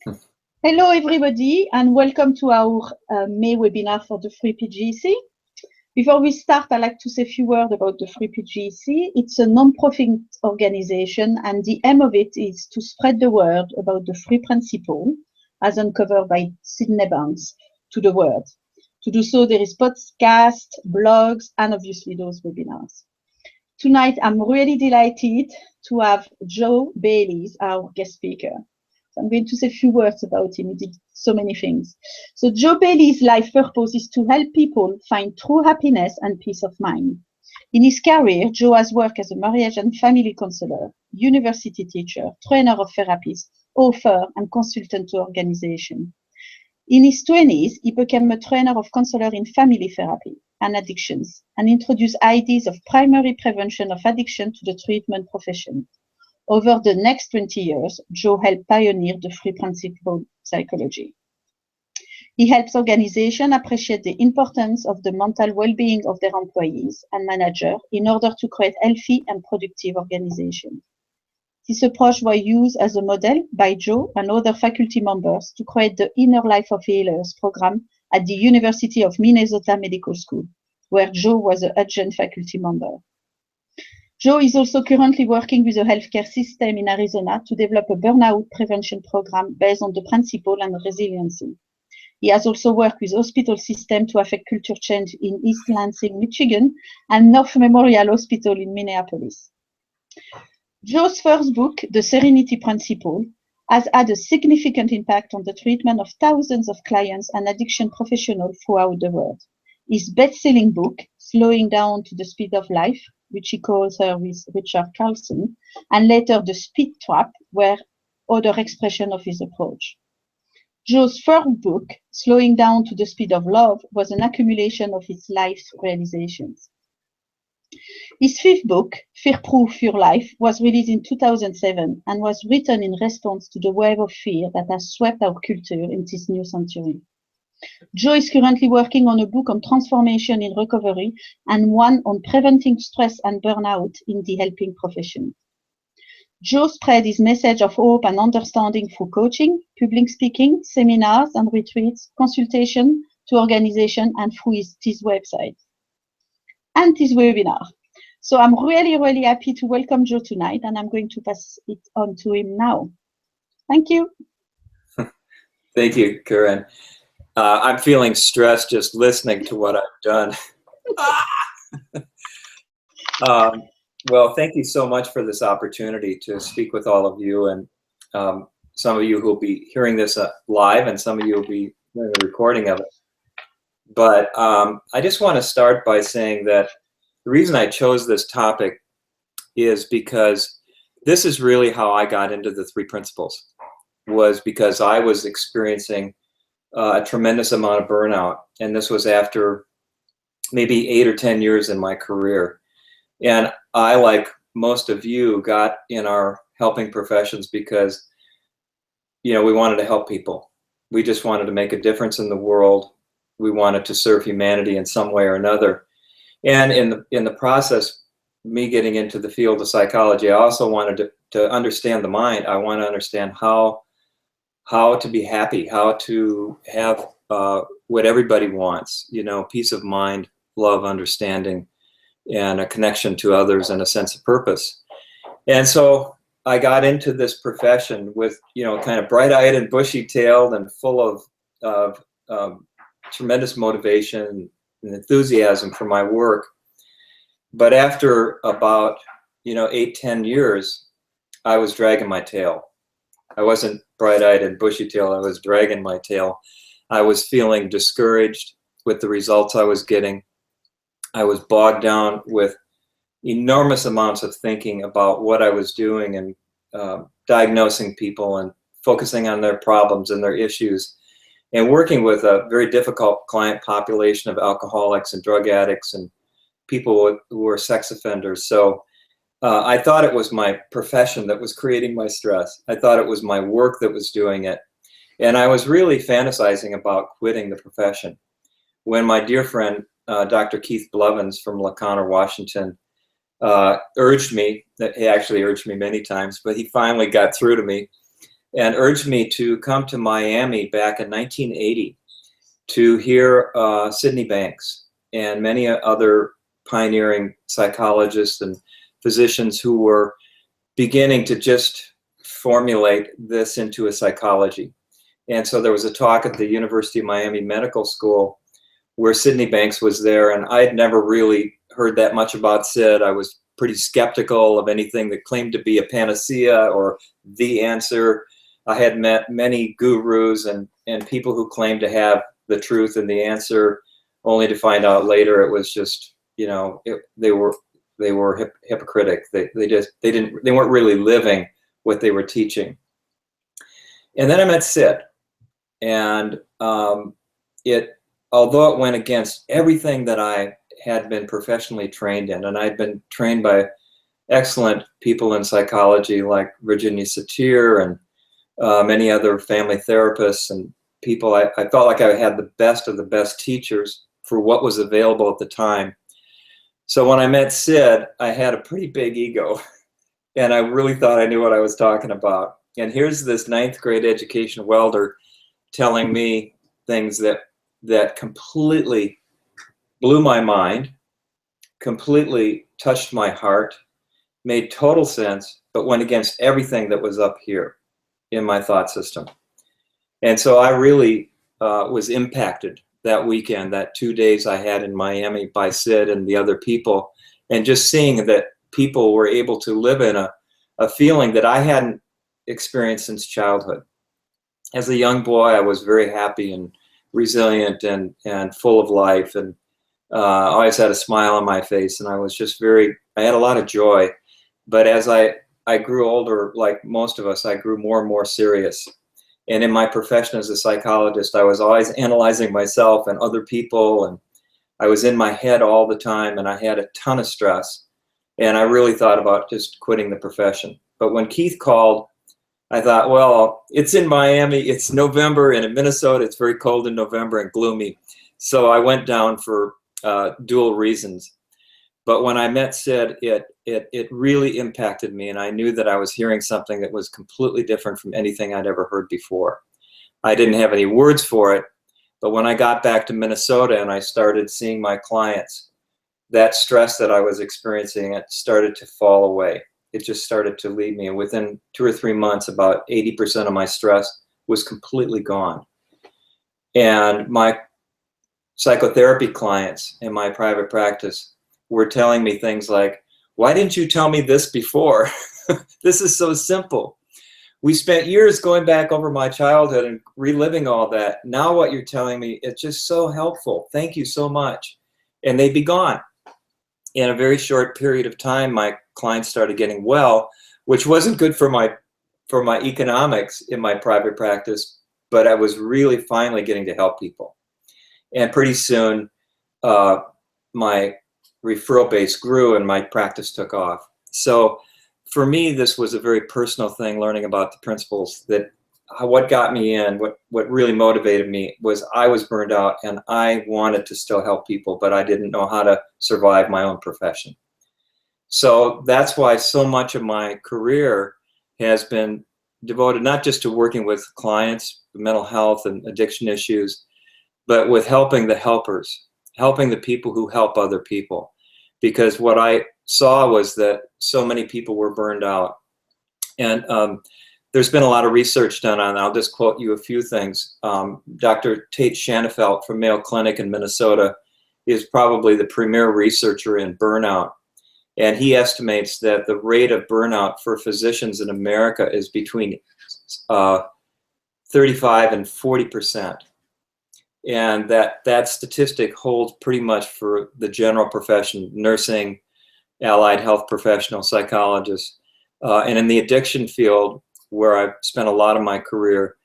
Hello, everybody, and welcome to our May webinar for the Free PGEC. Before we start, I'd like to say a few words about the Free PGEC. It's a non-profit organization, and the aim of it is to spread the word about the free principle, as uncovered by Sydney Banks, to the world. To do so, there is podcasts, blogs, and obviously those webinars. Tonight, I'm really delighted to have Joe Bailey, our guest speaker. So I'm going to say a few words about him. He did so many things. So Joe Bailey's life purpose is to help people find true happiness and peace of mind. In his career, Joe has worked as a marriage and family counselor, university teacher, trainer of therapists, author, and consultant to organizations. In his 20s, he became a trainer of counselor in family therapy and addictions, and introduced ideas of primary prevention of addiction to the treatment profession. Over the next 20 years, Joe helped pioneer the free principle psychology. He helps organizations appreciate the importance of the mental well-being of their employees and managers in order to create healthy and productive organizations. This approach was used as a model by Joe and other faculty members to create the Inner Life of Healers program at the University of Minnesota Medical School, where Joe was an adjunct faculty member. Joe is also currently working with the healthcare system in Arizona to develop a burnout prevention program based on the principle and resiliency. He has also worked with hospital system to affect culture change in East Lansing, Michigan, and North Memorial Hospital in Minneapolis. Joe's first book, The Serenity Principle, has had a significant impact on the treatment of thousands of clients and addiction professionals throughout the world. His best-selling book, Slowing Down to the Speed of Life, which he co-authored with Richard Carlson, and later The Speed Trap, were other expressions of his approach. Joe's third book, Slowing Down to the Speed of Love, was an accumulation of his life's realizations. His fifth book, Fear-Proof Your Life, was released in 2007 and was written in response to the wave of fear that has swept our culture in this new century. Joe is currently working on a book on transformation in recovery and one on preventing stress and burnout in the helping profession. Joe spread his message of hope and understanding through coaching, public speaking, seminars and retreats, consultation to organizations, and through his website and his webinar. So I'm really happy to welcome Joe tonight, and I'm going to pass it on to him now. Thank you. Thank you, Karen. I'm feeling stressed just listening to what I've done. Well, thank you so much for this opportunity to speak with all of you, and some of you who will be hearing this live, and some of you will be hearing a recording of it. But I just want to start by saying that the reason I chose this topic is because this is really how I got into the three principles, was because I was experiencing a tremendous amount of burnout, and this was after maybe 8 or 10 years in my career. And I, like most of you, got in our helping professions because, we wanted to help people. We just wanted to make a difference in the world. We wanted to serve humanity in some way or another. And in the process, me getting into the field of psychology, I also wanted to understand the mind. I want to understand how to be happy, how to have what everybody wants, peace of mind, love, understanding, and a connection to others and a sense of purpose. And so I got into this profession with, kind of bright-eyed and bushy-tailed and full of tremendous motivation and enthusiasm for my work. But after about, 8-10 years, I was dragging my tail. I wasn't bright-eyed and bushy-tailed. I was dragging my tail. I was feeling discouraged with the results I was getting. I was bogged down with enormous amounts of thinking about what I was doing and diagnosing people and focusing on their problems and their issues, and working with a very difficult client population of alcoholics and drug addicts and people who were sex offenders. So I thought it was my profession that was creating my stress. I thought it was my work that was doing it. And I was really fantasizing about quitting the profession when my dear friend, Dr. Keith Blevins from LaConner, Washington, urged me, that he actually urged me many times, but he finally got through to me, and urged me to come to Miami back in 1980 to hear Sydney Banks and many other pioneering psychologists and physicians who were beginning to just formulate this into a psychology. And so there was a talk at the University of Miami Medical School where Sydney Banks was there, and I had never really heard that much about Sid. I was pretty skeptical of anything that claimed to be a panacea or the answer. I had met many gurus and people who claimed to have the truth and the answer, only to find out later it was just, you know, they were hypocritic. They weren't really living what they were teaching. And then I met Sid, and although it went against everything that I had been professionally trained in, and I'd been trained by excellent people in psychology like Virginia Satir and many other family therapists and people, I felt like I had the best of the best teachers for what was available at the time. So when I met Sid, I had a pretty big ego, and I really thought I knew what I was talking about. And here's this 9th grade education welder telling me things that completely blew my mind, completely touched my heart, made total sense, but went against everything that was up here in my thought system. And so I really was impacted that weekend, that 2 days I had in Miami by Sid and the other people, and just seeing that people were able to live in a feeling that I hadn't experienced since childhood. As a young boy, I was very happy and resilient and full of life, and always had a smile on my face, and I was just I had a lot of joy. But as I grew older, like most of us, I grew more and more serious. And in my profession as a psychologist, I was always analyzing myself and other people, and I was in my head all the time, and I had a ton of stress. And I really thought about just quitting the profession. But when Keith called, I thought, well, it's in Miami, it's November, and in Minnesota, it's very cold in November and gloomy. So I went down for dual reasons. But when I met Sid, it really impacted me, and I knew that I was hearing something that was completely different from anything I'd ever heard before. I didn't have any words for it, but when I got back to Minnesota and I started seeing my clients, that stress that I was experiencing, it started to fall away. It just started to leave me, and within 2 or 3 months, about 80% of my stress was completely gone. And my psychotherapy clients in my private practice were telling me things like, why didn't you tell me this before? This is so simple. We spent years going back over my childhood and reliving all that. Now what you're telling me, it's just so helpful. Thank you so much. And they'd be gone. In a very short period of time, my clients started getting well, which wasn't good for my economics in my private practice, but I was really finally getting to help people. And pretty soon, my referral base grew and my practice took off. So for me, this was a very personal thing, learning about the principles that what got me in, what really motivated me was I was burned out and I wanted to still help people, but I didn't know how to survive my own profession. So that's why so much of my career has been devoted not just to working with clients, mental health and addiction issues, but with helping the helpers, helping the people who help other people. Because what I saw was that so many people were burned out. And there's been a lot of research done on it. I'll just quote you a few things. Dr. Tate Shanafelt from Mayo Clinic in Minnesota is probably the premier researcher in burnout. And he estimates that the rate of burnout for physicians in America is between 35 and 40%. And that statistic holds pretty much for the general profession, nursing, allied health professional, psychologists. And in the addiction field, where I've spent a lot of my career,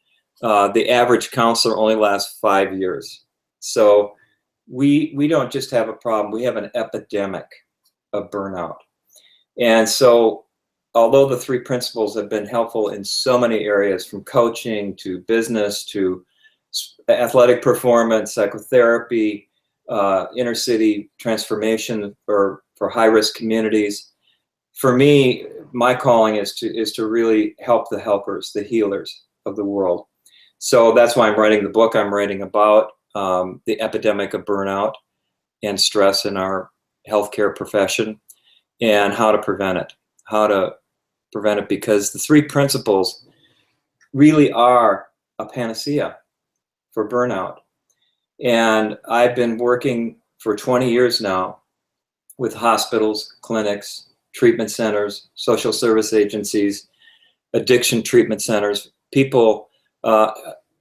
the average counselor only lasts 5 years. So we don't just have a problem, we have an epidemic of burnout. And so although the 3 principles have been helpful in so many areas, from coaching to business to athletic performance, psychotherapy, inner city transformation for high-risk communities, for me, my calling is to really help the helpers, the healers of the world. So that's why I'm writing the book I'm writing about the epidemic of burnout and stress in our healthcare profession, and how to prevent it. Because the three principles really are a panacea for burnout. And I've been working for 20 years now with hospitals, clinics, treatment centers, social service agencies, addiction treatment centers, people,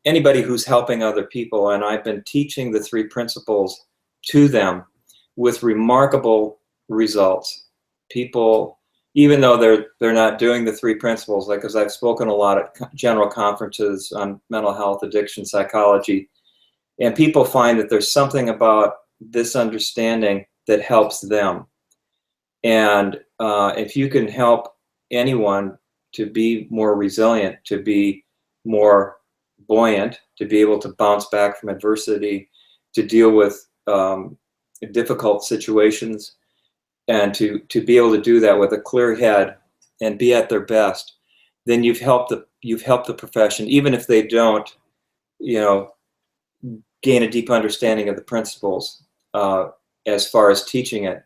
anybody who's helping other people. And I've been teaching the three principles to them with remarkable results. People, even though they're not doing the three principles, like, because I've spoken a lot at general conferences on mental health, addiction, psychology, and people find that there's something about this understanding that helps them. And if you can help anyone to be more resilient, to be more buoyant, to be able to bounce back from adversity, to deal with difficult situations, and to be able to do that with a clear head and be at their best, then you've helped the profession. Even if they don't, gain a deep understanding of the principles as far as teaching it,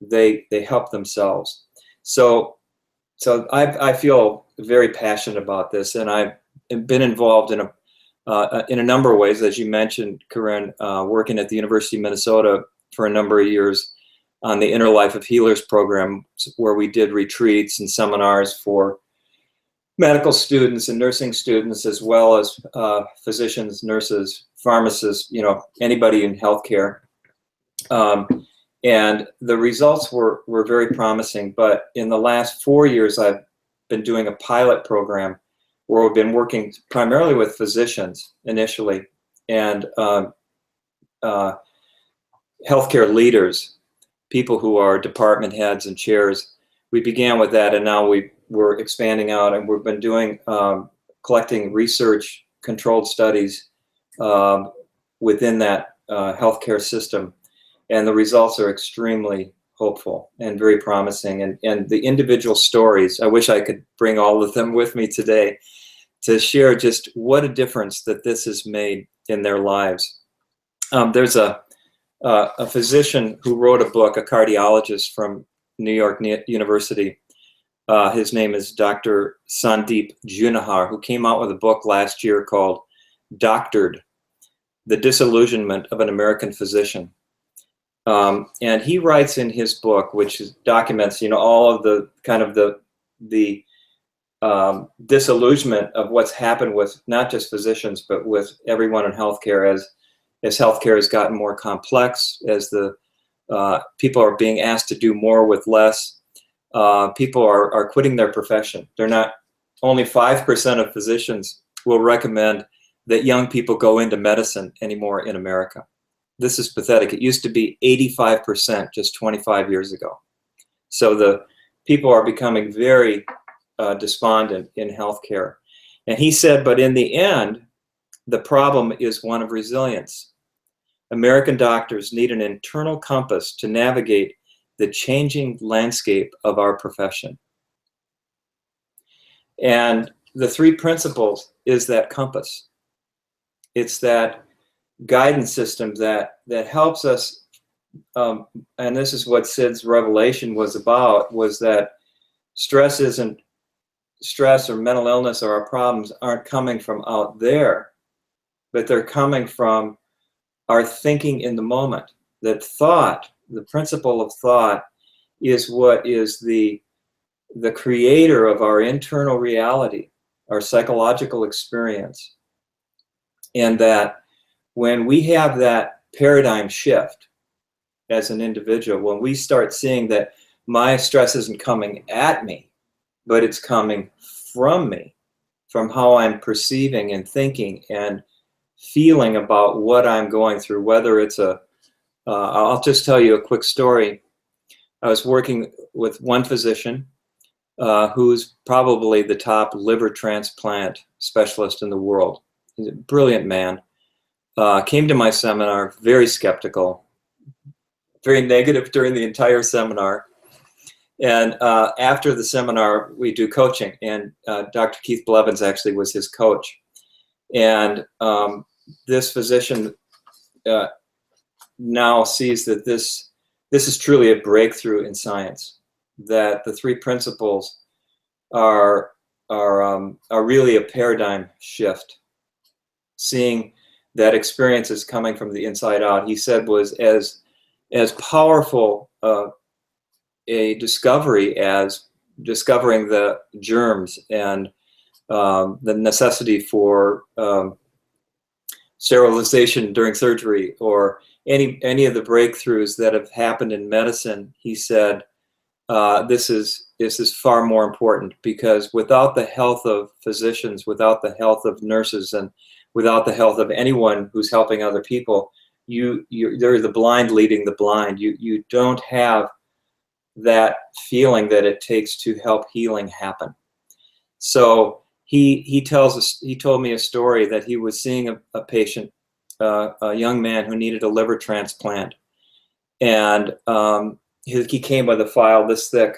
they help themselves. So I feel very passionate about this, and I've been involved in a number of ways, as you mentioned, Corinne, working at the University of Minnesota for a number of years on the Inner Life of Healers program, where we did retreats and seminars for medical students and nursing students, as well as physicians, nurses, pharmacists, anybody in healthcare. And the results were very promising. But in the last 4 years, I've been doing a pilot program where we've been working primarily with physicians initially, and healthcare leaders, people who are department heads and chairs. We began with that, and now we're expanding out, and we've been doing collecting research, controlled studies within that healthcare system, and the results are extremely hopeful and very promising. And the individual stories, I wish I could bring all of them with me today to share just what a difference that this has made in their lives. There's a physician who wrote a book, a cardiologist from New York University. His name is Dr. Sandeep Junahar, who came out with a book last year called Doctored: The Disillusionment of an American Physician. And he writes in his book, which documents, all of the kind of the disillusionment of what's happened with not just physicians, but with everyone in healthcare as healthcare has gotten more complex, as the people are being asked to do more with less. People are quitting their profession. They're not, only 5% of physicians will recommend that young people go into medicine anymore in America. This is pathetic. It used to be 85% just 25 years ago. So the people are becoming very despondent in healthcare. And he said, but in the end, the problem is one of resilience. American doctors need an internal compass to navigate the changing landscape of our profession. And the three principles is that compass. It's that guidance system that helps us, and this is what Sid's revelation was about, was that stress or mental illness or our problems aren't coming from out there, but they're coming from our thinking in the moment. That thought, the principle of thought, is what is the creator of our internal reality, our psychological experience. And that when we have that paradigm shift as an individual, when we start seeing that my stress isn't coming at me, but it's coming from me, from how I'm perceiving and thinking and feeling about what I'm going through, whether it's I'll just tell you a quick story. I was working with one physician who's probably the top liver transplant specialist in the world. He's a brilliant man. Came to my seminar, very skeptical, very negative during the entire seminar. And after the seminar, we do coaching, and Dr. Keith Blevins actually was his coach. And this physician now sees that this is truly a breakthrough in science, that the three principles are really a paradigm shift. Seeing that experience is coming from the inside out, he said, was as powerful a discovery as discovering the germs and the necessity for sterilization during surgery, or any of the breakthroughs that have happened in medicine. He said, this is far more important, because without the health of physicians, without the health of nurses, and without the health of anyone who's helping other people, they're the blind leading the blind. You don't have that feeling that it takes to help healing happen. So he told me a story that he was seeing a patient, a young man who needed a liver transplant, and he came with a file this thick,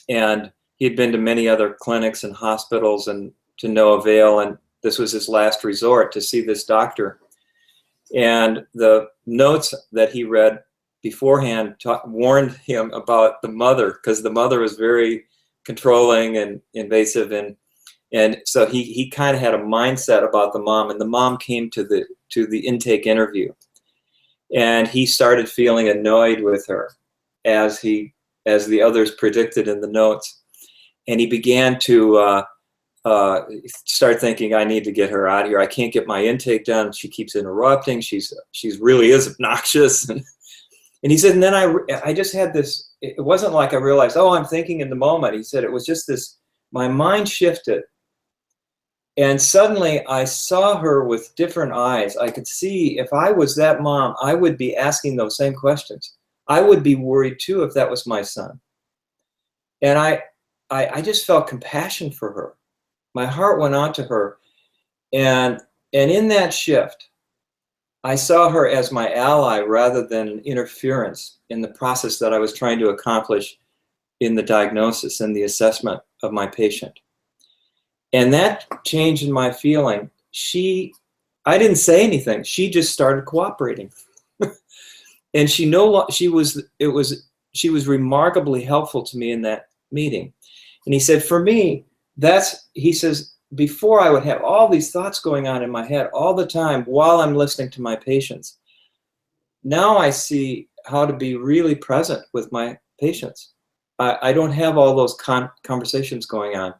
and he had been to many other clinics and hospitals, and to no avail, and this was his last resort to see this doctor. And the notes that he read beforehand warned him about the mother, because the mother was very controlling and invasive, and so he kind of had a mindset about the mom, and the mom came to the intake interview, and he started feeling annoyed with her, as the others predicted in the notes, and he began to start thinking, I need to get her out of here. I can't get my intake done. She keeps interrupting. She's really is obnoxious. And he said, and then I just had this, it wasn't like I realized, oh, I'm thinking in the moment. He said, it was just this, my mind shifted. And suddenly I saw her with different eyes. I could see, if I was that mom, I would be asking those same questions. I would be worried too if that was my son. And I just felt compassion for her. My heart went out to her. And in that shift, I saw her as my ally rather than an interference in the process that I was trying to accomplish in the diagnosis and the assessment of my patient. And that change in my feeling, I didn't say anything. She just started cooperating. And she was remarkably helpful to me in that meeting. And he said, for me, he says, before I would have all these thoughts going on in my head all the time while I'm listening to my patients. Now I see how to be really present with my patients. I don't have all those conversations going on.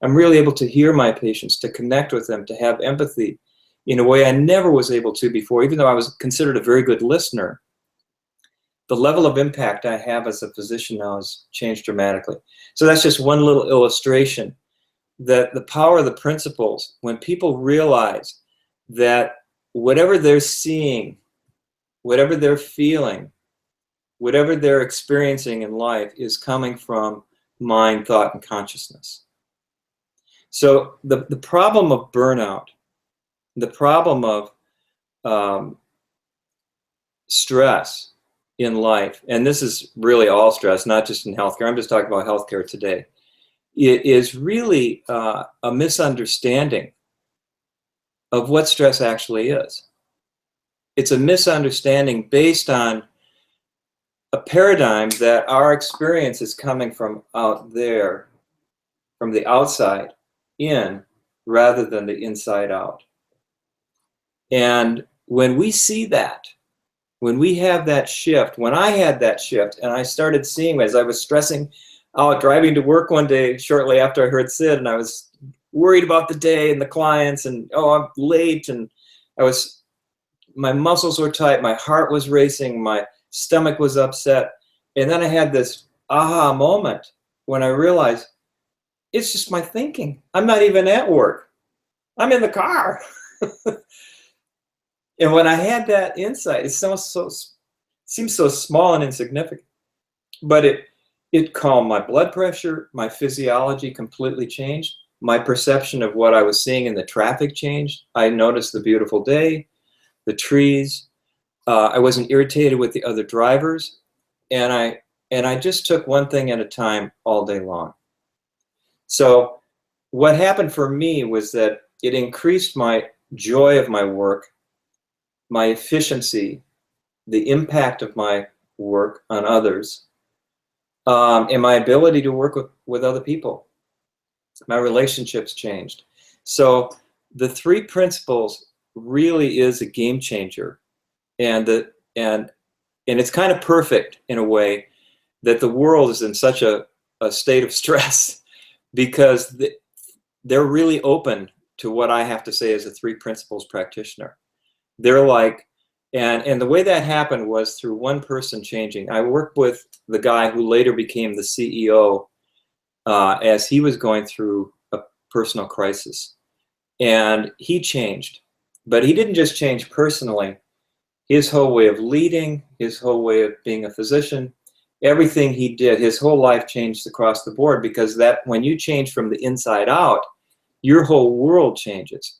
I'm really able to hear my patients, to connect with them, to have empathy in a way I never was able to before, even though I was considered a very good listener. The level of impact I have as a physician now has changed dramatically. So that's just one little illustration that the power of the principles, when people realize that whatever they're seeing, whatever they're feeling, whatever they're experiencing in life is coming from mind, thought, and consciousness. So the problem of burnout, the problem of stress in life, and this is really all stress, not just in healthcare, I'm just talking about healthcare today, it is really a misunderstanding of what stress actually is. It's a misunderstanding based on a paradigm that our experience is coming from out there, from the outside in, rather than the inside out. And when we see that, when we have that shift, when I had that shift, and I started seeing as I was stressing out driving to work one day shortly after I heard Sid, and I was worried about the day and the clients, and oh, I'm late, and my muscles were tight, my heart was racing, my stomach was upset. And then I had this aha moment when I realized it's just my thinking. I'm not even at work. I'm in the car. And when I had that insight, it seems so small and insignificant, but it calmed my blood pressure, my physiology completely changed, my perception of what I was seeing in the traffic changed. I noticed the beautiful day, the trees. I wasn't irritated with the other drivers, and and I just took one thing at a time all day long. So what happened for me was that it increased my joy of my work, my efficiency, the impact of my work on others, and my ability to work with other people. My relationships changed. So the three principles really is a game changer, and it's kind of perfect in a way that the world is in such a state of stress because they're really open to what I have to say as a three principles practitioner. They're like, and the way that happened was through one person changing. I worked with the guy who later became the CEO as he was going through a personal crisis. And he changed. But he didn't just change personally. His whole way of leading, his whole way of being a physician, everything he did, his whole life changed across the board, because that when you change from the inside out, your whole world changes.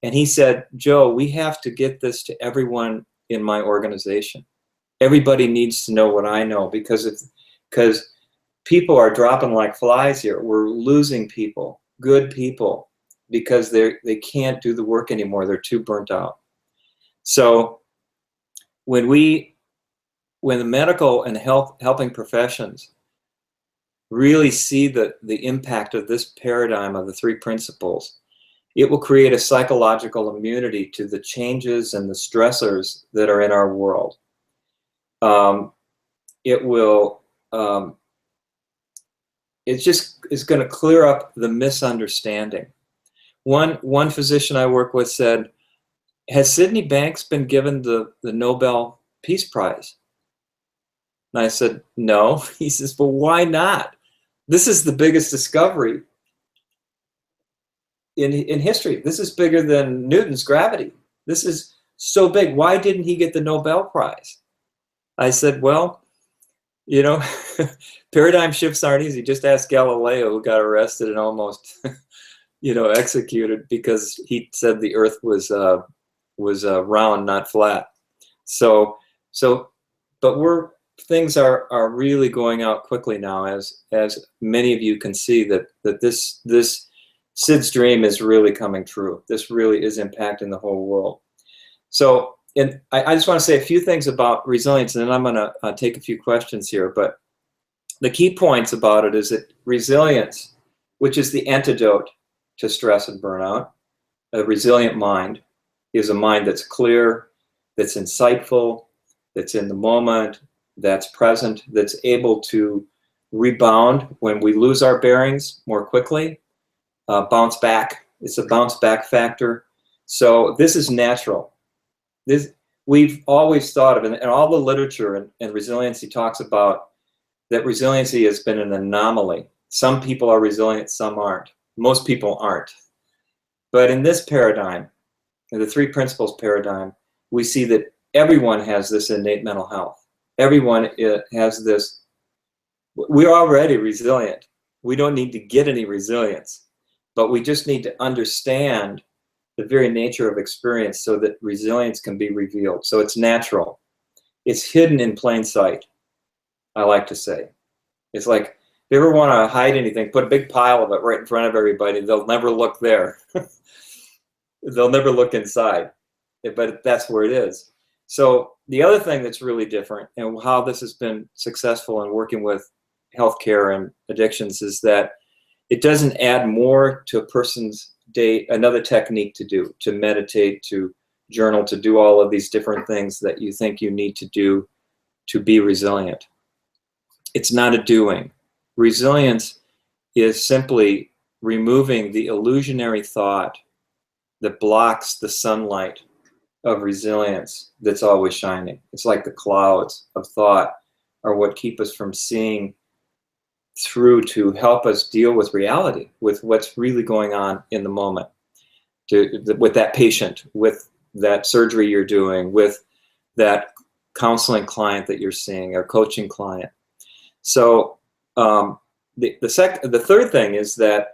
And he said, Joe, we have to get this to everyone in my organization. Everybody needs to know what I know, because people are dropping like flies here. We're losing people, good people, because they can't do the work anymore. They're too burnt out. So when the medical and helping professions really see the impact of this paradigm of the three principles, it will create a psychological immunity to the changes and the stressors that are in our world. It will, it's going to clear up the misunderstanding. One physician I work with said, has Sydney Banks been given the Nobel Peace Prize? And I said, no. He says, well, why not? This is the biggest discovery in history. This is bigger than Newton's gravity. This is so big. Why didn't he get the Nobel Prize? I said, well, you know, paradigm shifts aren't easy. Just ask Galileo, who got arrested and almost, you know, executed because he said the Earth was round, not flat. So, but things are really going out quickly now, as many of you can see that this Sid's dream is really coming true. This really is impacting the whole world. So, and I just want to say a few things about resilience, and then I'm going to take a few questions here. But the key points about it is that resilience, which is the antidote to stress and burnout, a resilient mind is a mind that's clear, that's insightful, that's in the moment, that's present, that's able to rebound when we lose our bearings more quickly, bounce back. It's a bounce back factor. So this is natural. We've always thought of, and all the literature and resiliency talks about that resiliency has been an anomaly. Some people are resilient, some aren't. Most people aren't. But in this paradigm, in the three principles paradigm, we see that everyone has this innate mental health. Everyone has this. We're already resilient. We don't need to get any resilience, but we just need to understand the very nature of experience so that resilience can be revealed. So it's natural. It's hidden in plain sight, I like to say. It's like, if you ever want to hide anything, put a big pile of it right in front of everybody. They'll never look there. They'll never look inside, but that's where it is. So the other thing that's really different, and how this has been successful in working with healthcare and addictions, is that it doesn't add more to a person's day, another technique to do, to meditate, to journal, to do all of these different things that you think you need to do to be resilient. It's not a doing. Resilience is simply removing the illusionary thought that blocks the sunlight of resilience that's always shining. It's like the clouds of thought are what keep us from seeing through to help us deal with reality, with what's really going on in the moment, with that patient, with that surgery you're doing, with that counseling client that you're seeing or coaching client. So the third thing is that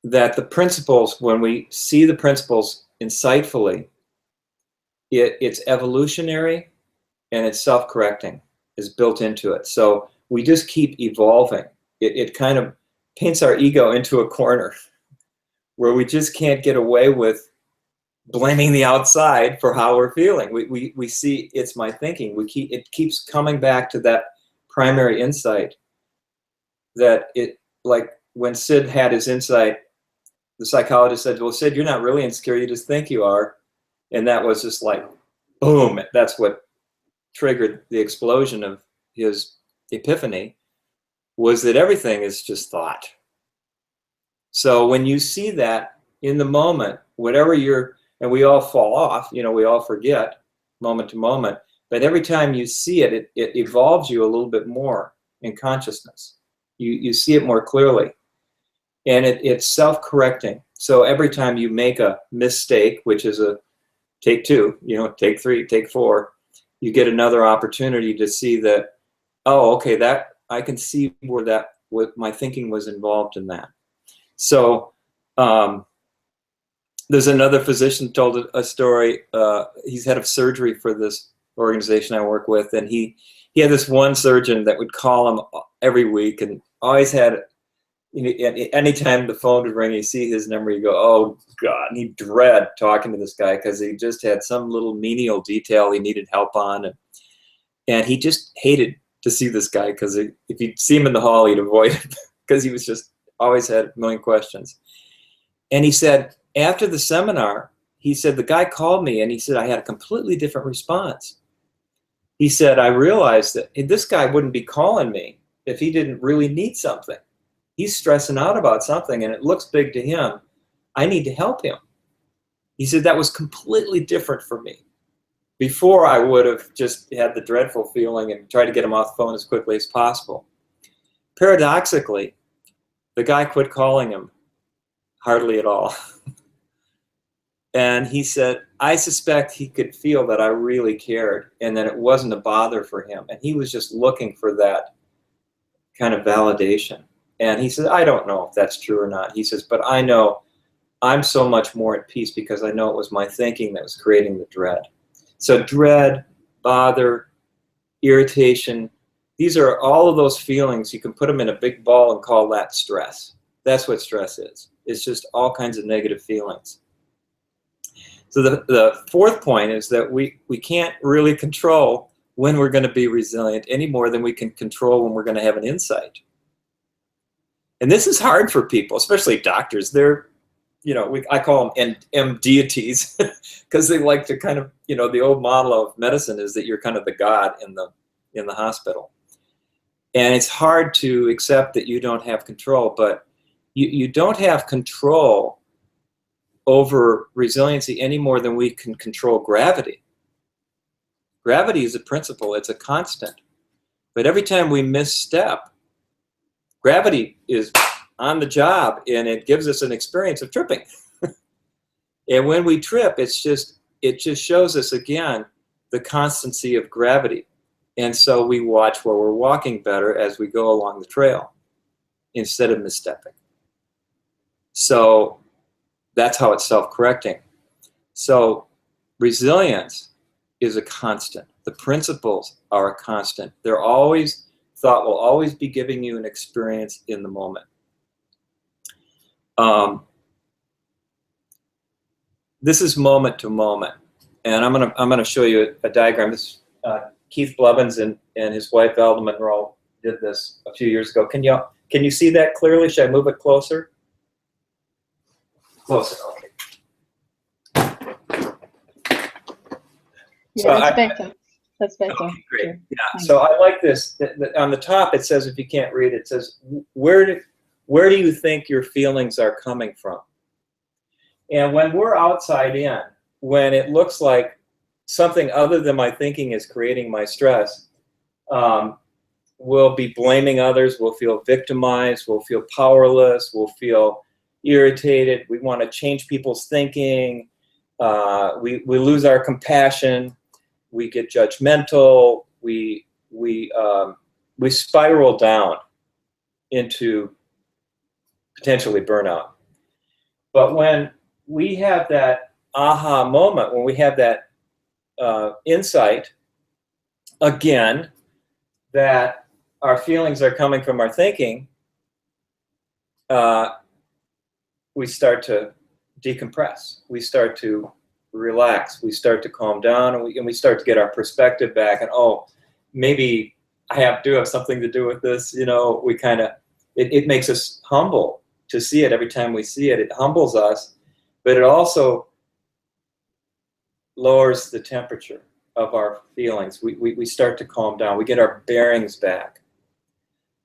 that the principles, when we see the principles insightfully, it's evolutionary, and it's self-correcting, is built into it. So we just keep evolving. It kind of paints our ego into a corner where we just can't get away with blaming the outside for how we're feeling. We see it's my thinking. It keeps coming back to that primary insight that like when Sid had his insight, the psychologist said, well, Sid, you're not really insecure, you just think you are. And that was just like, boom, that's what triggered the explosion of his epiphany, was that everything is just thought. So when you see that in the moment, whatever and we all fall off, we all forget moment to moment, but every time you see it, it evolves you a little bit more in consciousness. You see it more clearly. And it's self-correcting. So every time you make a mistake, which is a take two, take three, take four, you get another opportunity to see that, oh, okay, that I can see what my thinking was involved in that. So there's another physician told a story. He's head of surgery for this organization I work with, and he had this one surgeon that would call him every week, and always had, anytime the phone would ring, you see his number, you go, oh God, and he'd dread talking to this guy because he just had some little menial detail he needed help on, and he just hated to see this guy because if you'd see him in the hall, he'd avoid him because he was just always had a million questions. And he said, after the seminar, he said, the guy called me and he said, I had a completely different response. He said, I realized that this guy wouldn't be calling me if he didn't really need something. He's stressing out about something and it looks big to him. I need to help him. He said, that was completely different for me. Before, I would have just had the dreadful feeling and tried to get him off the phone as quickly as possible. Paradoxically, the guy quit calling him hardly at all. And he said, I suspect he could feel that I really cared and that it wasn't a bother for him. And he was just looking for that kind of validation. And he said, I don't know if that's true or not. He says, but I know I'm so much more at peace because I know it was my thinking that was creating the dread. So dread, bother, irritation, these are all of those feelings. You can put them in a big ball and call that stress. That's what stress is. It's just all kinds of negative feelings. So the fourth point is that we can't really control when we're going to be resilient any more than we can control when we're going to have an insight. And this is hard for people, especially doctors. They're, I call them M-deities because they like to kind of, the old model of medicine is that you're kind of the god in the hospital. And it's hard to accept that you don't have control, but you don't have control over resiliency any more than we can control gravity. Gravity is a principle, it's a constant. But every time we misstep, gravity is on the job and it gives us an experience of tripping. And when we trip, it just shows us again the constancy of gravity. And so we watch where we're walking better as we go along the trail instead of misstepping. So that's how it's self-correcting. So resilience is a constant. The principles are a constant. Thought will always be giving you an experience in the moment. This is moment to moment, and I'm gonna show you a diagram. This Keith Blevins and his wife Alda Monroe did this a few years ago. Can you see that clearly? Should I move it closer? Closer. Okay. Yeah, so that's better. That's better. Okay, great. Yeah. So I like this. On the top, it says, if you can't read it says, where do you think your feelings are coming from? And when we're outside in, when it looks like something other than my thinking is creating my stress, we'll be blaming others, we'll feel victimized, we'll feel powerless, we'll feel irritated, we want to change people's thinking, we lose our compassion, we get judgmental, we spiral down into potentially burnout. But when we have that aha moment, when we have that insight, again, that our feelings are coming from our thinking, we start to decompress. We start to relax. We start to calm down, and we start to get our perspective back. And oh, maybe I do have something to do with this. You know, we kind of, it makes us humble to see it every time we see it. It humbles us, but it also lowers the temperature of our feelings. We start to calm down. We get our bearings back.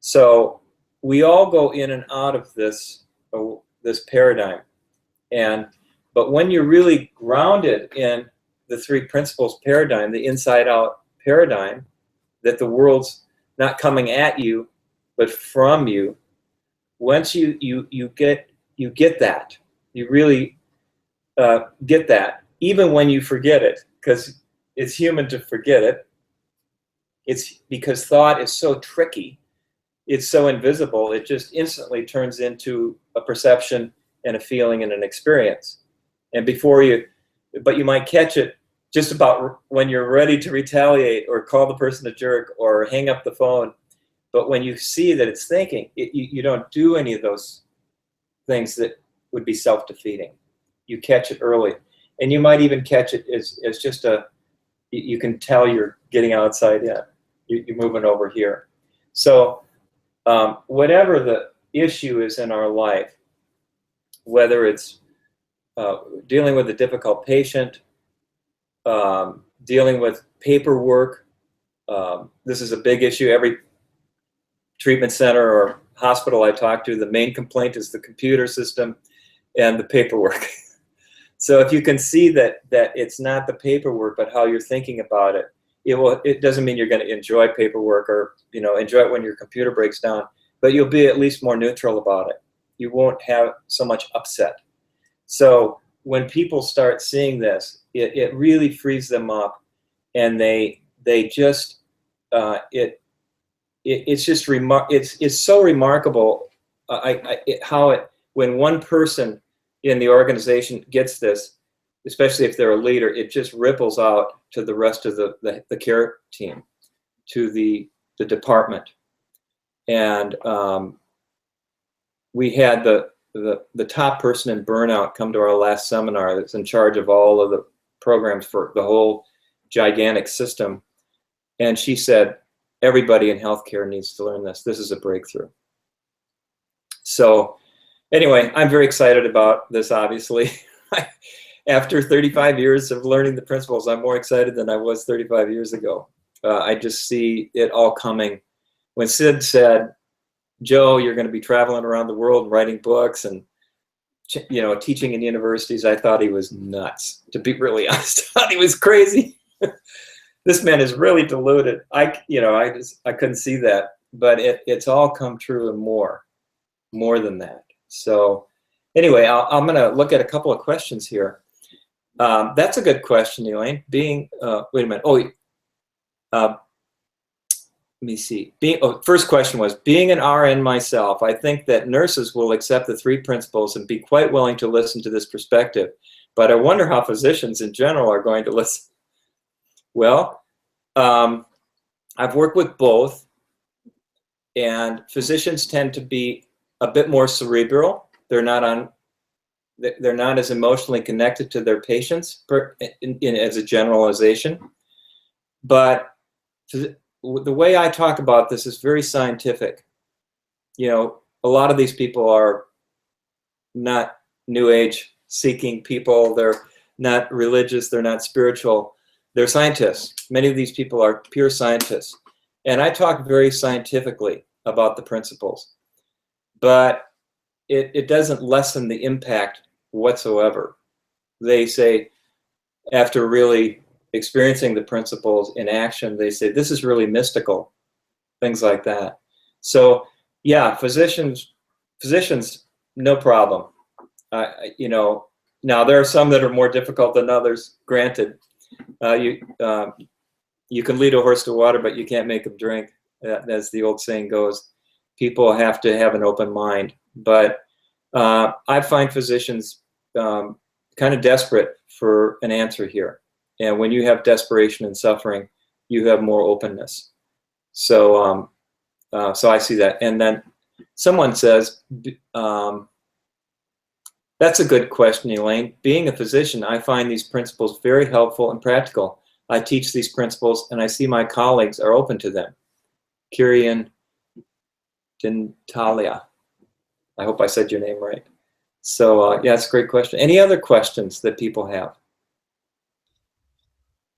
So we all go in and out of this paradigm. But when you're really grounded in the three principles paradigm, the inside out paradigm, that the world's not coming at you, but from you, once you get that, you really get that, even when you forget it, because it's human to forget it. It's because thought is so tricky. It's so invisible. It just instantly turns into a perception and a feeling and an experience. And but you might catch it just about when you're ready to retaliate or call the person a jerk or hang up the phone. But when you see that it's thinking, you don't do any of those things that would be self-defeating. You catch it early. And you might even catch it as just you can tell you're getting outside in. You're moving over here. So whatever the issue is in our life, whether it's dealing with a difficult patient, dealing with paperwork, this is a big issue. Every treatment center or hospital I talk to, the main complaint is the computer system and the paperwork. So if you can see that it's not the paperwork, but how you're thinking about it, it doesn't mean you're going to enjoy paperwork or enjoy it when your computer breaks down, but you'll be at least more neutral about it. You won't have so much upset. So when people start seeing this, it really frees them up, and they just it's so remarkable when one person in the organization gets this, especially if they're a leader, it just ripples out to the rest of the care team, to the department. And we had the top person in Burnout come to our last seminar that's in charge of all of the programs for the whole gigantic system. And she said, everybody in healthcare needs to learn this. This is a breakthrough. So anyway, I'm very excited about this, obviously. After 35 years of learning the principles, I'm more excited than I was 35 years ago. I just see it all coming. When Sid said, Joe, you're going to be traveling around the world writing books and teaching in universities, I thought he was nuts. To be really honest, I thought he was crazy. This man is really deluded. I couldn't see that, but it's all come true and more than that. So anyway, I'm going to look at a couple of questions here. That's a good question, Elaine. Wait a minute. Let me see. First question was, being an RN myself, I think that nurses will accept the three principles and be quite willing to listen to this perspective. But I wonder how physicians in general are going to listen. Well, I've worked with both, and physicians tend to be a bit more cerebral. They're not as emotionally connected to their patients as a generalization. But the way I talk about this is very scientific. A lot of these people are not New Age seeking people. They're not religious. They're not spiritual. They're scientists. Many of these people are pure scientists. And I talk very scientifically about the principles. But it doesn't lessen the impact whatsoever. They say, after really experiencing the principles in action, they say, this is really mystical, things like that. So yeah, physicians, no problem. Now there are some that are more difficult than others, granted. You can lead a horse to water, but you can't make him drink, as the old saying goes. People have to have an open mind. But I find physicians kind of desperate for an answer here. And when you have desperation and suffering, you have more openness. So, so I see that. And then someone says, that's a good question, Elaine. Being a physician, I find these principles very helpful and practical. I teach these principles and I see my colleagues are open to them. Kirian Dintalia. I hope I said your name right. So yeah, it's a great question. Any other questions that people have?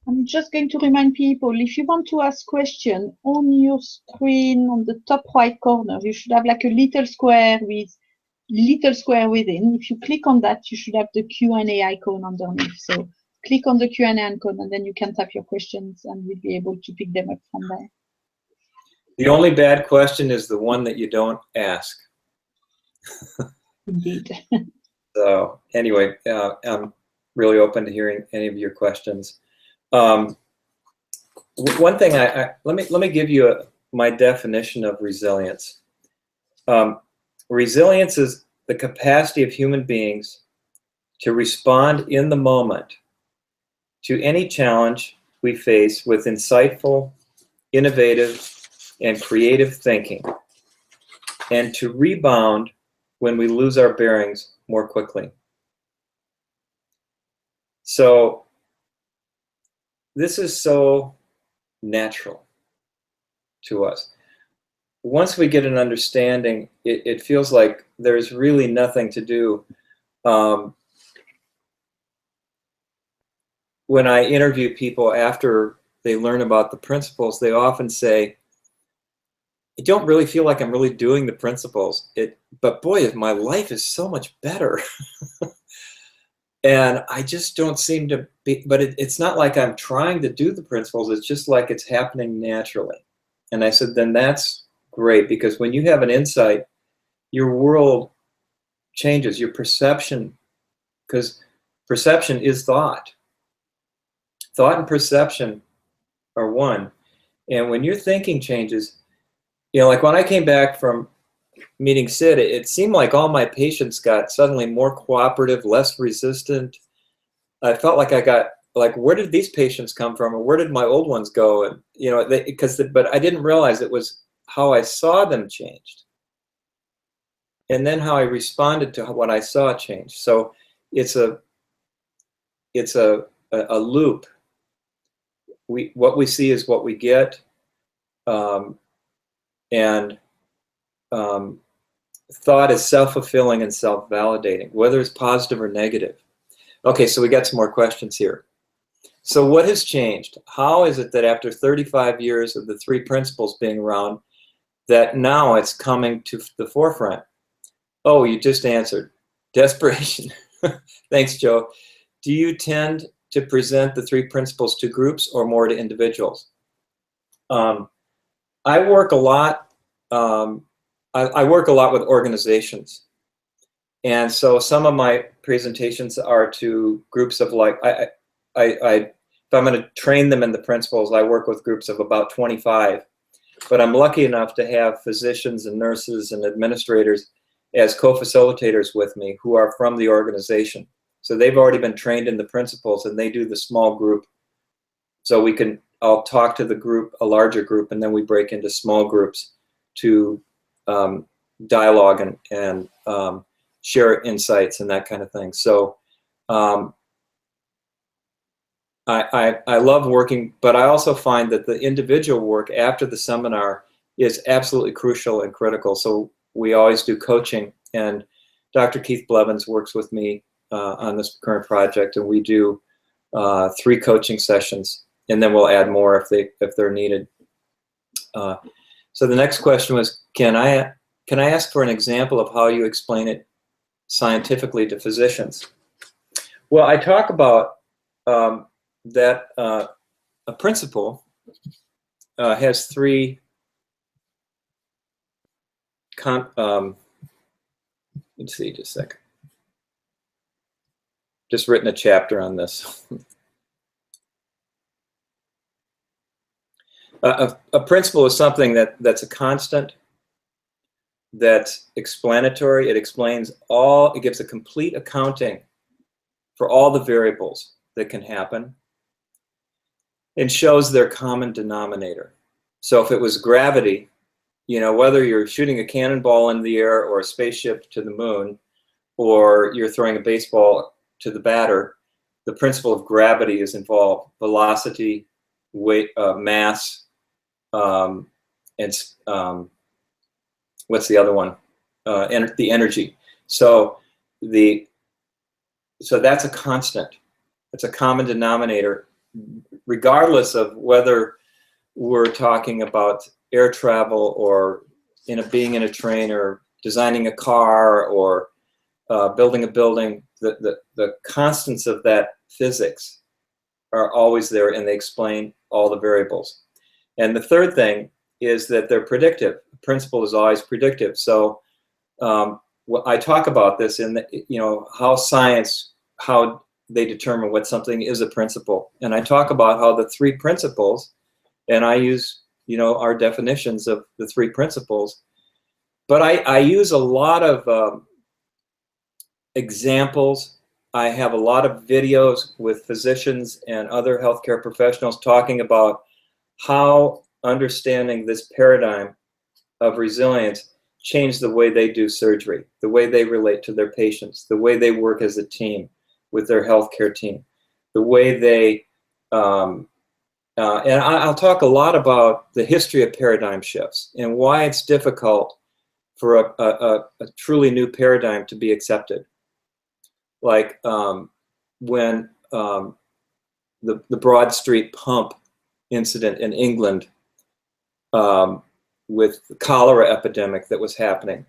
I'm just going to remind people, if you want to ask questions on your screen, on the top right corner, you should have like a little square within. If you click on that, you should have the Q&A icon underneath. So click on the Q&A icon, and then you can type your questions, and we'll be able to pick them up from there. The only bad question is the one that you don't ask. Indeed. So anyway, I'm really open to hearing any of your questions. One thing, let me give you my definition of resilience. Resilience is the capacity of human beings to respond in the moment to any challenge we face with insightful, innovative, and creative thinking, and to rebound when we lose our bearings more quickly. So this is so natural to us. Once we get an understanding, it feels like there's really nothing to do. When I interview people after they learn about the principles, they often say, I don't really feel like I'm really doing the principles. But boy, my life is so much better. And I just don't seem to be, but it's not like I'm trying to do the principles. It's just like it's happening naturally. And I said, then that's great, because when you have an insight, your world changes, your perception, because perception is thought. Thought and perception are one. And when your thinking changes, you know, like when I came back from meeting Sid, it seemed like all my patients got suddenly more cooperative, less resistant. I felt like I got, like, where did these patients come from, or where did my old ones go? And you know, but I didn't realize it was how I saw them changed, and then how I responded to what I saw change. So it's a loop. What we see is what we get, and thought is self-fulfilling and self-validating, whether it's positive or negative. Okay, so we got some more questions here. So what has changed? How is it that after 35 years of the three principles being around, that now it's coming to the forefront? Oh, you just answered. Desperation. Thanks, Joe. Do you tend to present the three principles to groups or more to individuals? I work a lot. I work a lot with organizations, and so some of my presentations are to groups of, like, if I'm going to train them in the principles, I work with groups of about 25. But I'm lucky enough to have physicians and nurses and administrators as co-facilitators with me who are from the organization. So they've already been trained in the principles, and they do the small group. So I'll talk to the group, a larger group, and then we break into small groups to dialogue and share insights and that kind of thing. So I love working, but I also find that the individual work after the seminar is absolutely crucial and critical. So we always do coaching, and Dr. Keith Blevins works with me on this current project, and we do 3 coaching sessions, and then we'll add more if they're needed. So the next question was, can I ask for an example of how you explain it scientifically to physicians? Well, I talk about that a principle has 3 let's see, just a second. Just written a chapter on this. A principle is something that's a constant, that's explanatory. It explains all, it gives a complete accounting for all the variables that can happen. and shows their common denominator. So if it was gravity, you know, whether you're shooting a cannonball in the air or a spaceship to the moon, or you're throwing a baseball to the batter, the principle of gravity is involved. Velocity, weight, mass, and what's the other one? The energy. So that's a constant. It's a common denominator, regardless of whether we're talking about air travel or being in a train or designing a car or building a building. The constants of that physics are always there, and they explain all the variables. And the third thing is that they're predictive. The principle is always predictive. So I talk about this in how they determine what something is a principle. And I talk about how the three principles, and I use, our definitions of the three principles, but I use a lot of examples. I have a lot of videos with physicians and other healthcare professionals talking about how understanding this paradigm of resilience changed the way they do surgery, the way they relate to their patients, the way they work as a team with their healthcare team, the way they, and I'll talk a lot about the history of paradigm shifts and why it's difficult for a truly new paradigm to be accepted. Like when the Broad Street pump incident in England with the cholera epidemic that was happening.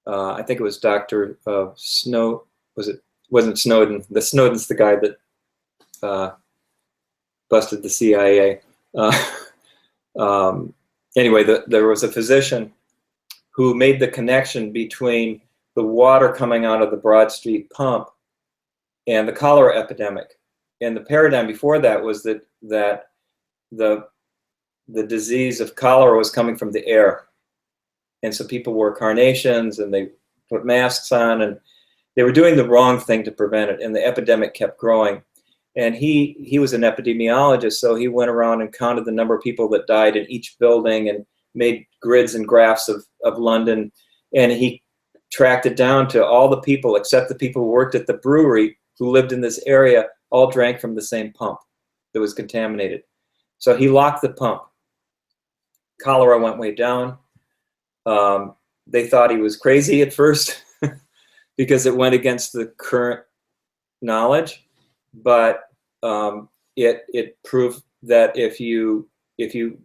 I think it was Dr. Snow, wasn't Snowden. Snowden's the guy that busted the CIA. Anyway, there was a physician who made the connection between the water coming out of the Broad Street pump and the cholera epidemic. And the paradigm before that was that the disease of cholera was coming from the air. And so people wore carnations and they put masks on, and they were doing the wrong thing to prevent it. And the epidemic kept growing. And he was an epidemiologist, so he went around and counted the number of people that died in each building and made grids and graphs of London. And he tracked it down to all the people except the people who worked at the brewery who lived in this area all drank from the same pump that was contaminated. So he locked the pump. Cholera went way down. They thought he was crazy at first because it went against the current knowledge, but it proved that if you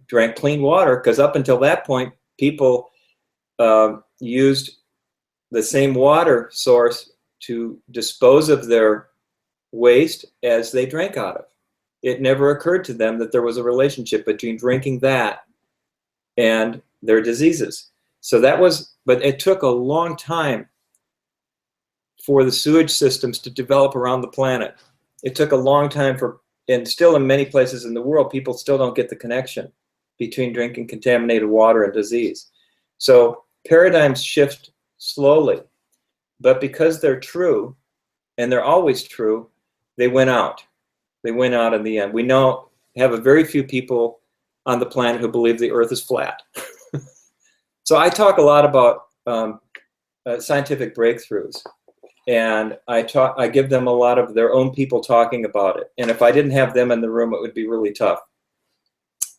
drank clean water, because up until that point people used the same water source to dispose of their waste as they drank out of. It never occurred to them that there was a relationship between drinking that and their diseases. So but it took a long time for the sewage systems to develop around the planet. It took a long time and still in many places in the world, people still don't get the connection between drinking contaminated water and disease. So paradigms shift slowly, but because they're true, and they're always true, they win out. They win out in the end. We have a very few people on the planet who believe the earth is flat. So I talk a lot about scientific breakthroughs, and I give them a lot of their own people talking about it. And if I didn't have them in the room, it would be really tough.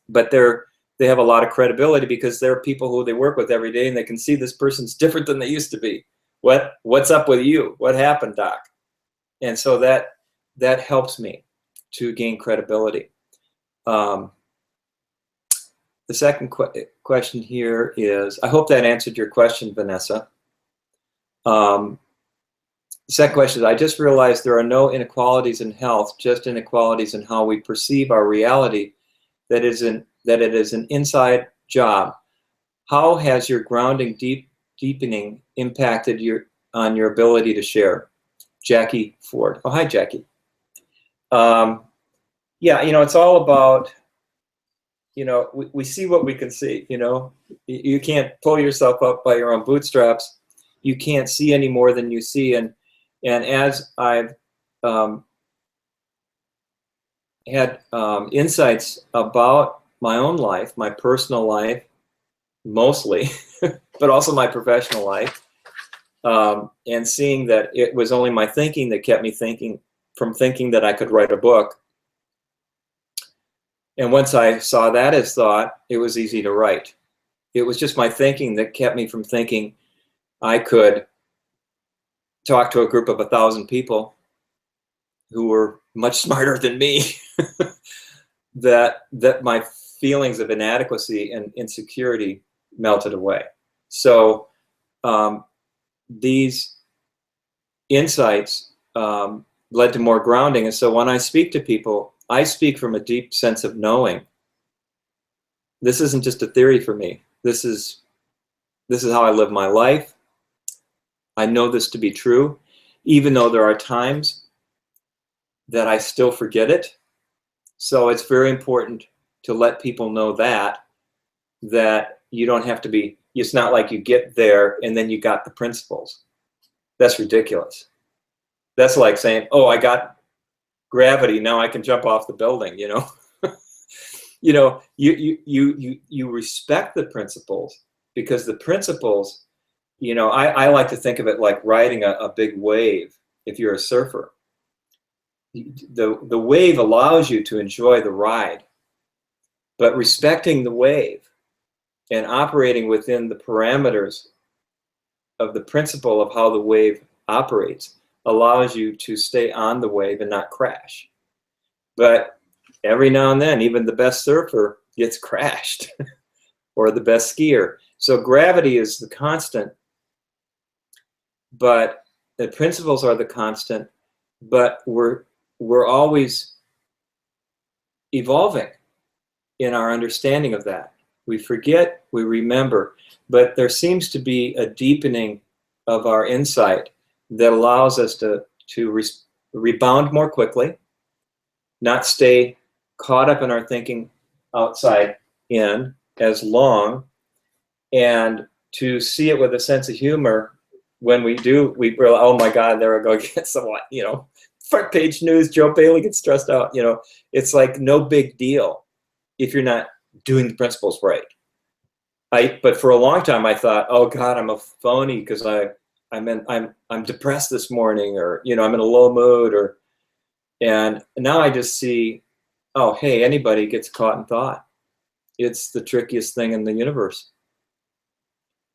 But they have a lot of credibility because they're people who they work with every day, and they can see this person's different than they used to be. What's up with you? What happened, Doc? And so that helps me to gain credibility. The second question here is, I hope that answered your question, Vanessa. The second question is, I just realized there are no inequalities in health, just inequalities in how we perceive our reality, that it is an inside job. How has your grounding deepening impacted on your ability to share? Jackie Ford. Oh, hi, Jackie. Yeah, it's all about, we see what we can see. You can't pull yourself up by your own bootstraps. You can't see any more than you see. And as I've had insights about my own life, my personal life, mostly, but also my professional life, and seeing that it was only my thinking that kept me thinking that I could write a book. And once I saw that as thought, it was easy to write. It was just my thinking that kept me from thinking I could talk to a group of 1,000 people who were much smarter than me, that my feelings of inadequacy and insecurity melted away. So these insights led to more grounding. And so when I speak to people, I speak from a deep sense of knowing. This isn't just a theory for me. This is how I live my life. I know this to be true, even though there are times that I still forget it. So it's very important to let people know that you don't have to be, it's not like you get there and then you got the principles. That's ridiculous. That's like saying, oh, I got gravity, now I can jump off the building, you know. You know, you respect the principles, because the principles, you know, I like to think of it like riding a big wave. If you're a surfer, the wave allows you to enjoy the ride, but respecting the wave and operating within the parameters of the principle of how the wave operates allows you to stay on the wave and not crash. But every now and then, even the best surfer gets crashed, or the best skier. So gravity is the constant, but the principles are the constant, but we're always evolving in our understanding of that. We forget, we remember, but there seems to be a deepening of our insight that allows us to rebound more quickly, not stay caught up in our thinking outside in as long, and to see it with a sense of humor. When we do, we realize, oh my God, there I go again. So what, you know, front page news, Joe Bailey gets stressed out. You know, it's like no big deal if you're not doing the principles right. But for a long time I thought, oh God, I'm a phony because I'm depressed this morning, or you know, I'm in a low mood, and now I just see, oh hey, anybody gets caught in thought. It's the trickiest thing in the universe.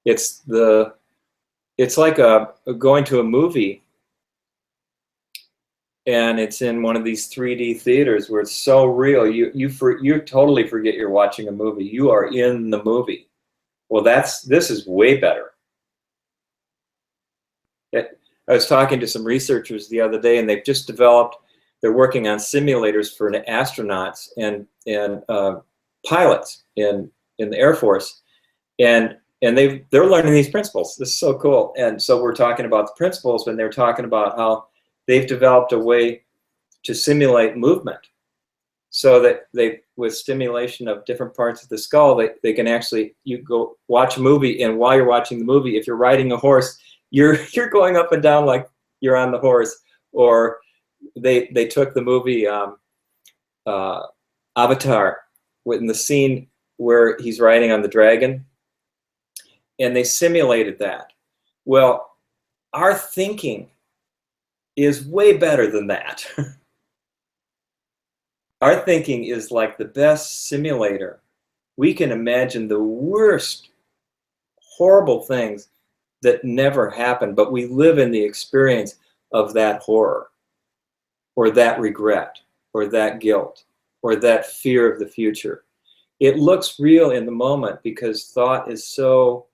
It's like going to a movie, and it's in one of these 3D theaters where it's so real. You totally forget you're watching a movie. You are in the movie. Well, this is way better. I was talking to some researchers the other day, and they've just developed. They're working on simulators for astronauts and pilots in the Air Force, and they're learning these principles. This is so cool. And so we're talking about the principles when they're talking about how they've developed a way to simulate movement, so that with stimulation of different parts of the skull, they can actually, you go watch a movie, and while you're watching the movie, if you're riding a horse, you're going up and down like you're on the horse. Or they took the movie Avatar, in the scene where he's riding on the dragon, and they simulated that. Well, our thinking is way better than that. Our thinking is like the best simulator. We can imagine the worst, horrible things that never happen, but we live in the experience of that horror, or that regret, or that guilt, or that fear of the future. It looks real in the moment because thought is so,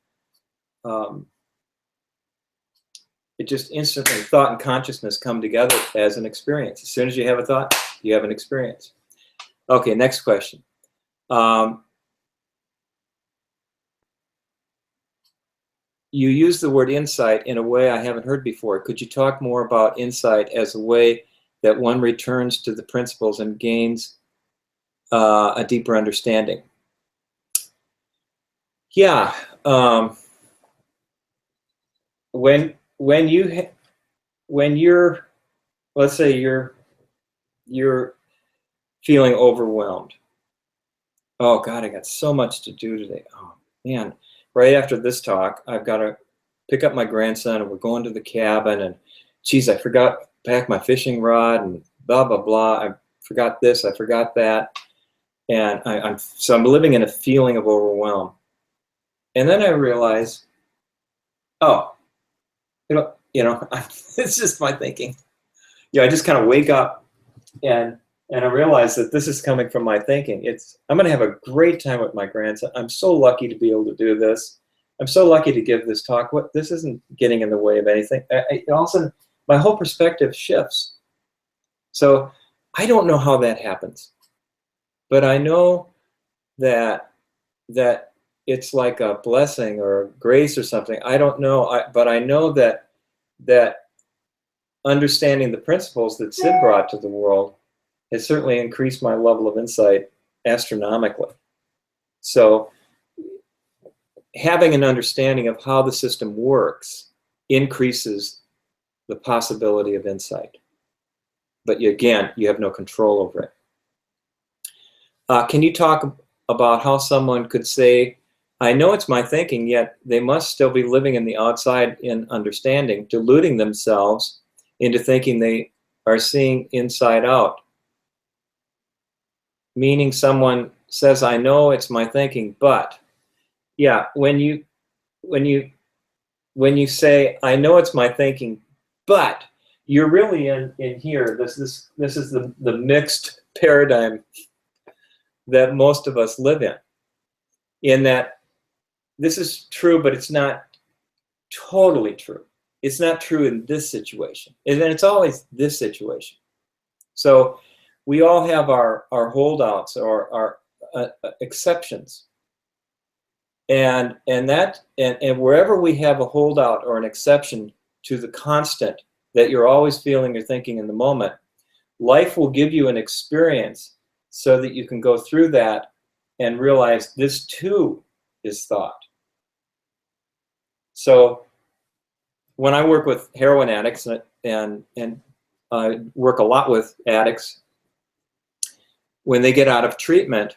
it just instantly, thought and consciousness come together as an experience. As soon as you have a thought, you have an experience. Okay, next question. You use the word insight in a way I haven't heard before. Could you talk more about insight as a way that one returns to the principles and gains a deeper understanding? Yeah. When you're, let's say you're feeling overwhelmed. Oh God, I got so much to do today. Oh man, right after this talk, I've got to pick up my grandson and we're going to the cabin, and geez, I forgot to pack my fishing rod and blah, blah, blah. I forgot this, I forgot that. And I'm living in a feeling of overwhelm. And then I realize, oh, it's just my thinking. I just kind of wake up and I realize that this is coming from my thinking. I'm going to have a great time with my grandson. I'm so lucky to be able to do this. I'm so lucky to give this talk. This isn't getting in the way of anything. All of a sudden, my whole perspective shifts. So I don't know how that happens, but I know that it's like a blessing or grace or something. I don't know, but I know that understanding the principles that Sid brought to the world has certainly increased my level of insight astronomically. So having an understanding of how the system works increases the possibility of insight. But again, you have no control over it. Can you talk about how someone could say, I know it's my thinking, yet they must still be living in the outside in understanding, deluding themselves into thinking they are seeing inside out? Meaning someone says, I know it's my thinking, but yeah, when you say, I know it's my thinking, but you're really in here. This is the mixed paradigm that most of us live in that this is true, but it's not totally true. It's not true in this situation. And then it's always this situation. So we all have our holdouts or our exceptions. And wherever we have a holdout or an exception to the constant that you're always feeling or thinking in the moment, life will give you an experience so that you can go through that and realize this too is thought. So when I work with heroin addicts and I work a lot with addicts, when they get out of treatment,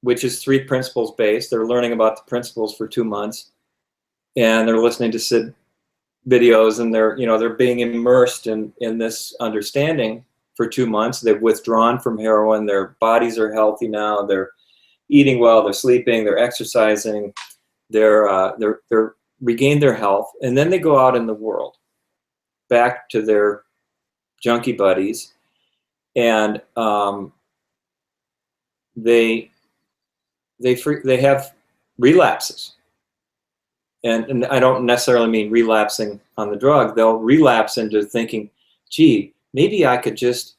which is 3 principles based, they're learning about the principles for 2 months, and they're listening to Sid videos, and they're being immersed in this understanding for 2 months. They've withdrawn from heroin. Their bodies are healthy now. They're eating well. They're sleeping. They're exercising. They're regained their health, and then they go out in the world, back to their junkie buddies, and they have relapses. And I don't necessarily mean relapsing on the drug. They'll relapse into thinking, gee, maybe I could just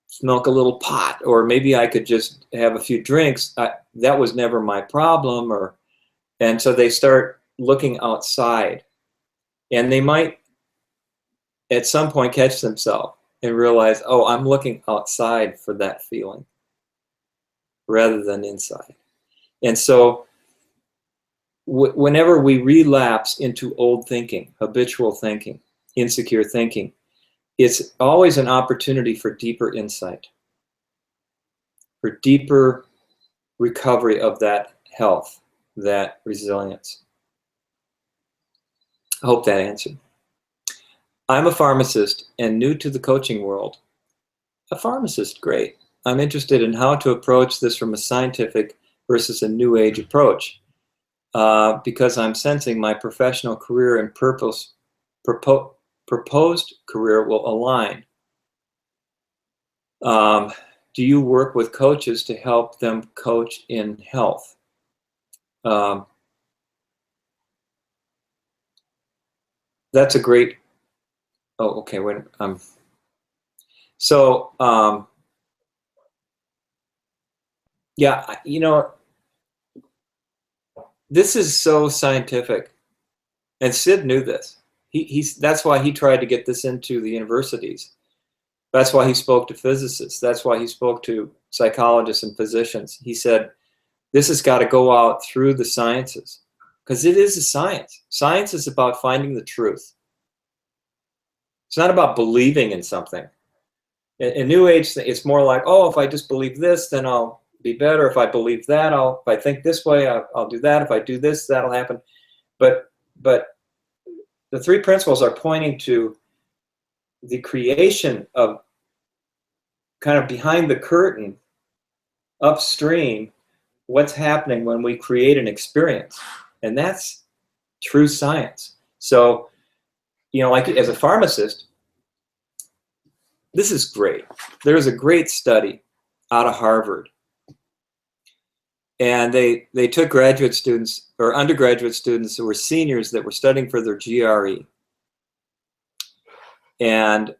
smoke a little pot, or maybe I could just have a few drinks. That was never my problem. And so they start looking outside, and they might at some point catch themselves and realize, oh, I'm looking outside for that feeling rather than inside. And so whenever we relapse into old thinking, habitual thinking, insecure thinking, it's always an opportunity for deeper insight, for deeper recovery of that health, that resilience. I hope that answered. I'm a pharmacist and new to the coaching world. A pharmacist, great. I'm interested in how to approach this from a scientific versus a new age approach, because I'm sensing my professional career and proposed career will align. Do you work with coaches to help them coach in health? That's a great. Oh, okay. Wait. So, yeah, this is so scientific, and Sid knew this. That's why he tried to get this into the universities. That's why he spoke to physicists. That's why he spoke to psychologists and physicians. He said, this has got to go out through the sciences, because it is a science. Science is about finding the truth. It's not about believing in something. In New Age, it's more like, oh, if I just believe this, then I'll be better. If I believe that, if I think this way, I'll do that. If I do this, that'll happen. But the three principles are pointing to the creation of kind of behind the curtain, upstream, what's happening when we create an experience. And that's true science. So, like as a pharmacist, this is great. There's a great study out of Harvard. And they took graduate students or undergraduate students who were seniors that were studying for their GRE. And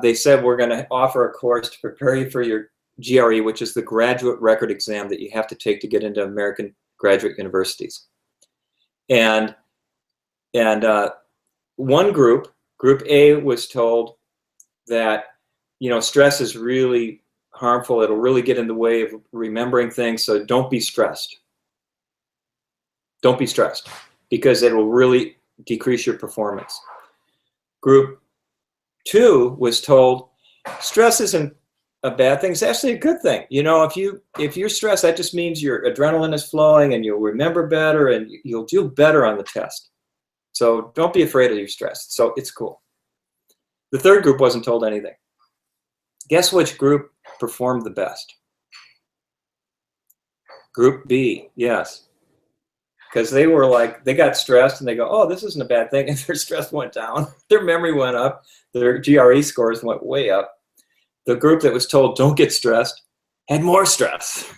they said, we're going to offer a course to prepare you for your GRE, which is the graduate record exam that you have to take to get into American graduate universities. And one group A, was told that, stress is really harmful. It'll really get in the way of remembering things. So don't be stressed. Don't be stressed, because it will really decrease your performance. Group 2 was told stress isn't a bad thing. It's actually a good thing. If you're stressed, that just means your adrenaline is flowing and you'll remember better and you'll do better on the test. So don't be afraid of your stress. So it's cool. The third group wasn't told anything. Guess which group performed the best? Group B, yes. Because they were like, they got stressed and they go, oh, this isn't a bad thing. And their stress went down. Their memory went up. Their GRE scores went way up. The group that was told don't get stressed had more stress.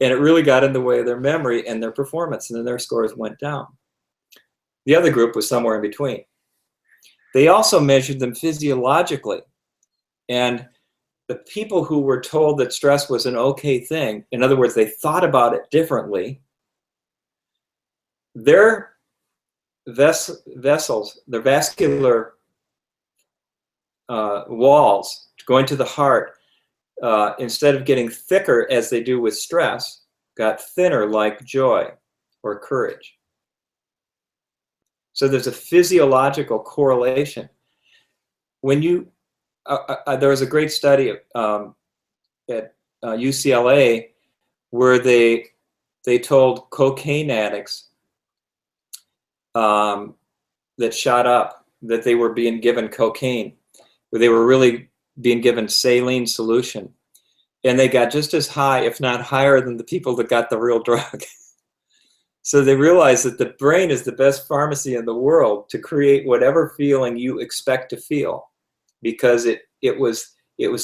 And it really got in the way of their memory and their performance. And then their scores went down. The other group was somewhere in between. They also measured them physiologically. And the people who were told that stress was an okay thing, in other words, they thought about it differently, their vessels, their vascular walls going to the heart, instead of getting thicker as they do with stress, got thinner like joy or courage. So there's a physiological correlation. When you, there was a great study at UCLA where they told cocaine addicts that shot up that they were being given cocaine, where they were really being given saline solution. And they got just as high, if not higher, than the people that got the real drug. So they realized that the brain is the best pharmacy in the world to create whatever feeling you expect to feel, because it was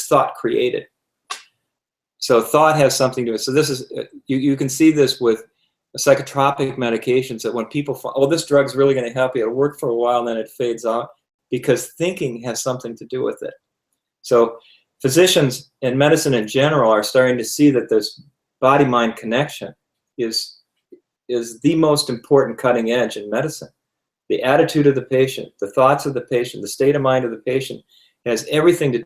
thought created. So thought has something to it. So this is, you can see this with psychotropic medications, that when people find, oh, this drug's really going to help you, it'll work for a while and then it fades out, because thinking has something to do with it. So physicians and medicine in general are starting to see that this body-mind connection is the most important cutting edge in medicine. The attitude of the patient, the thoughts of the patient, the state of mind of the patient has everything to